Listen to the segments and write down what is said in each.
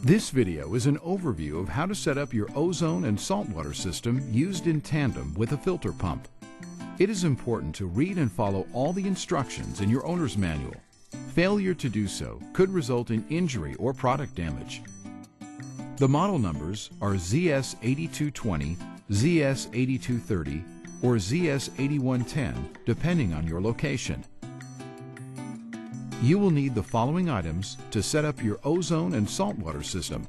This video is an overview of how to set up your ozone and saltwater system used in tandem with a filter pump. It is important to read and follow all the instructions in your owner's manual. Failure to do so could result in injury or product damage. The model numbers are ZS8220, ZS8230, or ZS8110, depending on your location. You will need the following items to set up your ozone and saltwater system: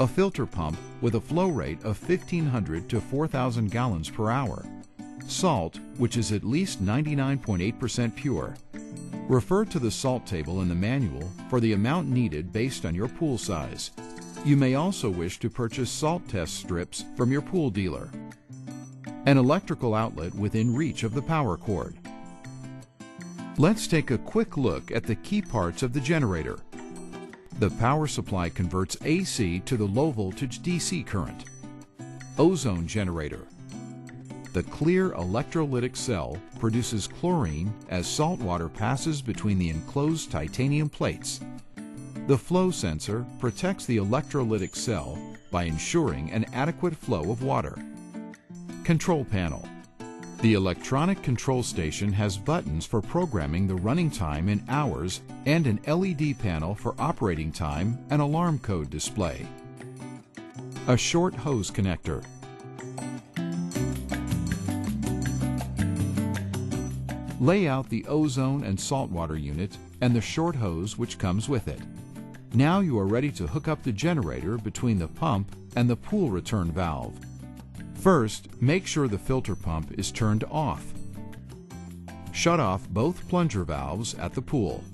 a filter pump with a flow rate of 1,500 to 4,000 gallons per hour, salt which is at least 99.8% pure. Refer to the salt table in the manual for the amount needed based on your pool size. You may also wish to purchase salt test strips from your pool dealer. An electrical outlet within reach of the power cord. Let's take a quick look at the key parts of the generator. The power supply converts AC to the low voltage DC current. Ozone generator. The clear electrolytic cell produces chlorine as salt water passes between the enclosed titanium plates. The flow sensor protects the electrolytic cell by ensuring an adequate flow of water. Control panel. The electronic control station has buttons for programming the running time in hours and an LED panel for operating time and alarm code display. A short hose connector. Lay out the ozone and saltwater unit and the short hose which comes with it. Now you are ready to hook up the generator between the pump and the pool return valve. First, make sure the filter pump is turned off. Shut off both plunger valves at the pool.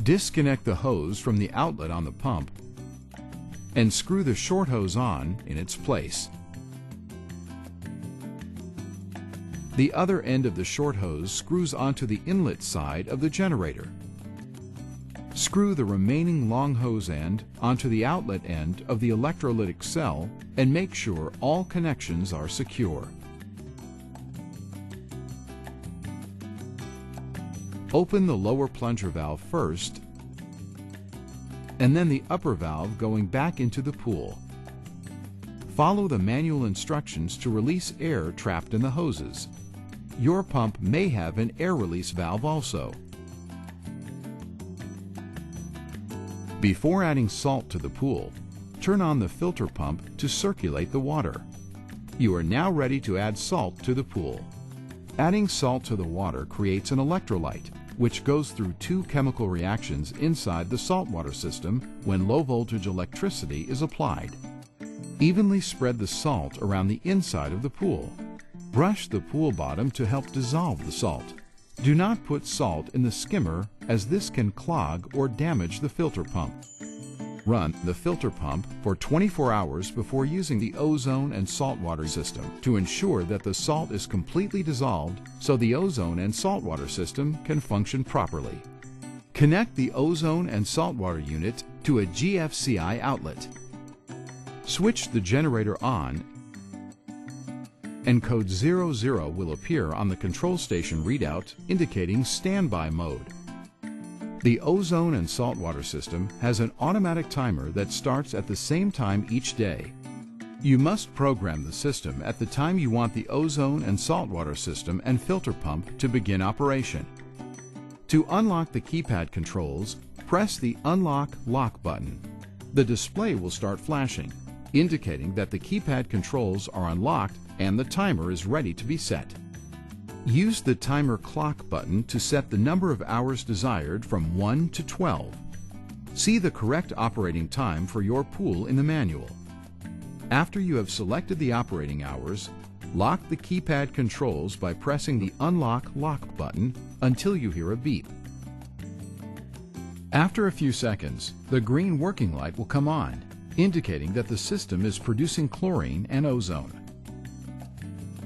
Disconnect the hose from the outlet on the pump and screw the short hose on in its place. The other end of the short hose screws onto the inlet side of the generator. Screw the remaining long hose end onto the outlet end of the electrolytic cell and make sure all connections are secure. Open the lower plunger valve first and then the upper valve going back into the pool. Follow the manual instructions to release air trapped in the hoses. Your pump may have an air release valve also. Before adding salt to the pool, turn on the filter pump to circulate the water. You are now ready to add salt to the pool. Adding salt to the water creates an electrolyte, which goes through two chemical reactions inside the saltwater system when low voltage electricity is applied. Evenly spread the salt around the inside of the pool. Brush the pool bottom to help dissolve the salt. Do not put salt in the skimmer as this can clog or damage the filter pump. Run the filter pump for 24 hours before using the ozone and saltwater system to ensure that the salt is completely dissolved so the ozone and saltwater system can function properly. Connect the ozone and saltwater unit to a GFCI outlet. Switch the generator on and code 00 will appear on the control station readout indicating standby mode. The ozone and saltwater system has an automatic timer that starts at the same time each day. You must program the system at the time you want the ozone and saltwater system and filter pump to begin operation. To unlock the keypad controls, press the Unlock Lock button. The display will start flashing, indicating that the keypad controls are unlocked and the timer is ready to be set. Use the timer clock button to set the number of hours desired from 1 to 12. See the correct operating time for your pool in the manual. After you have selected the operating hours, lock the keypad controls by pressing the Unlock Lock button until you hear a beep. After a few seconds, the green working light will come on, indicating that the system is producing chlorine and ozone.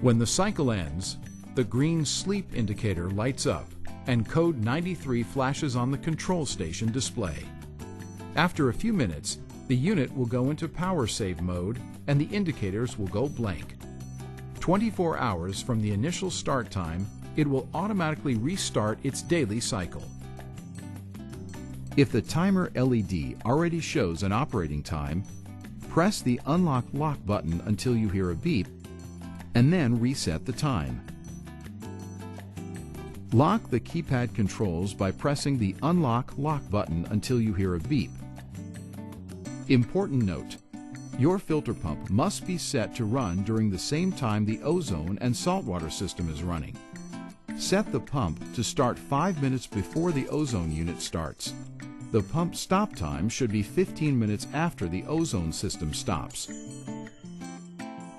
When the cycle ends, the green sleep indicator lights up and code 93 flashes on the control station display. After a few minutes, the unit will go into power save mode and the indicators will go blank. 24 hours from the initial start time, it will automatically restart its daily cycle. If the timer LED already shows an operating time, press the Unlock Lock button until you hear a beep, and then reset the time. Lock the keypad controls by pressing the Unlock Lock button until you hear a beep. Important note: your filter pump must be set to run during the same time the ozone and saltwater system is running. Set the pump to start 5 minutes before the ozone unit starts. The pump stop time should be 15 minutes after the ozone system stops.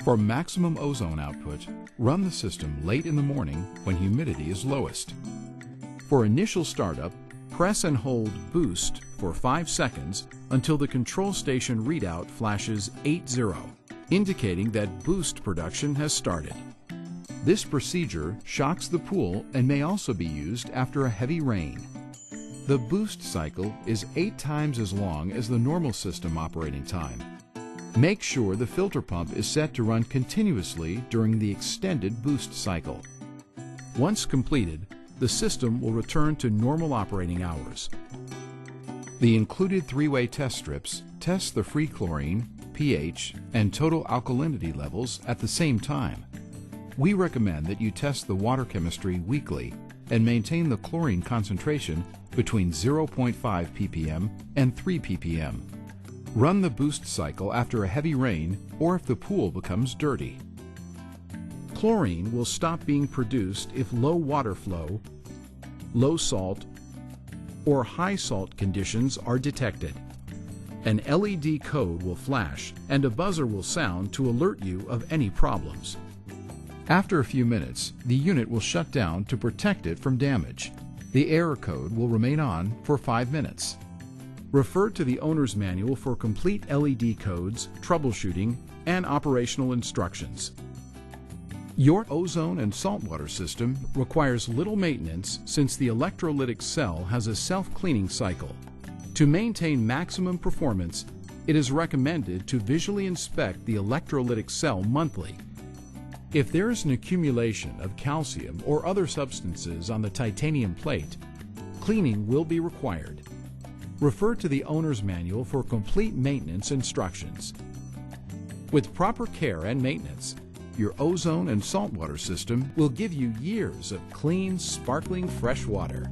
For maximum ozone output, run the system late in the morning when humidity is lowest. For initial startup, press and hold Boost for 5 seconds until the control station readout flashes 80, indicating that boost production has started. This procedure shocks the pool and may also be used after a heavy rain. The boost cycle is 8 times as long as the normal system operating time. Make sure the filter pump is set to run continuously during the extended boost cycle. Once completed, the system will return to normal operating hours. The included 3-way test strips test the free chlorine, pH, and total alkalinity levels at the same time. We recommend that you test the water chemistry weekly and maintain the chlorine concentration between 0.5 ppm and 3 ppm. Run the boost cycle after a heavy rain or if the pool becomes dirty. Chlorine will stop being produced if low water flow, low salt, or high salt conditions are detected. An LED code will flash and a buzzer will sound to alert you of any problems. After a few minutes, the unit will shut down to protect it from damage. The error code will remain on for 5 minutes. Refer to the owner's manual for complete LED codes, troubleshooting, and operational instructions. Your ozone and saltwater system requires little maintenance since the electrolytic cell has a self-cleaning cycle. To maintain maximum performance, it is recommended to visually inspect the electrolytic cell monthly. If there is an accumulation of calcium or other substances on the titanium plate, cleaning will be required. Refer to the owner's manual for complete maintenance instructions. With proper care and maintenance, your ozone and saltwater system will give you years of clean, sparkling fresh water.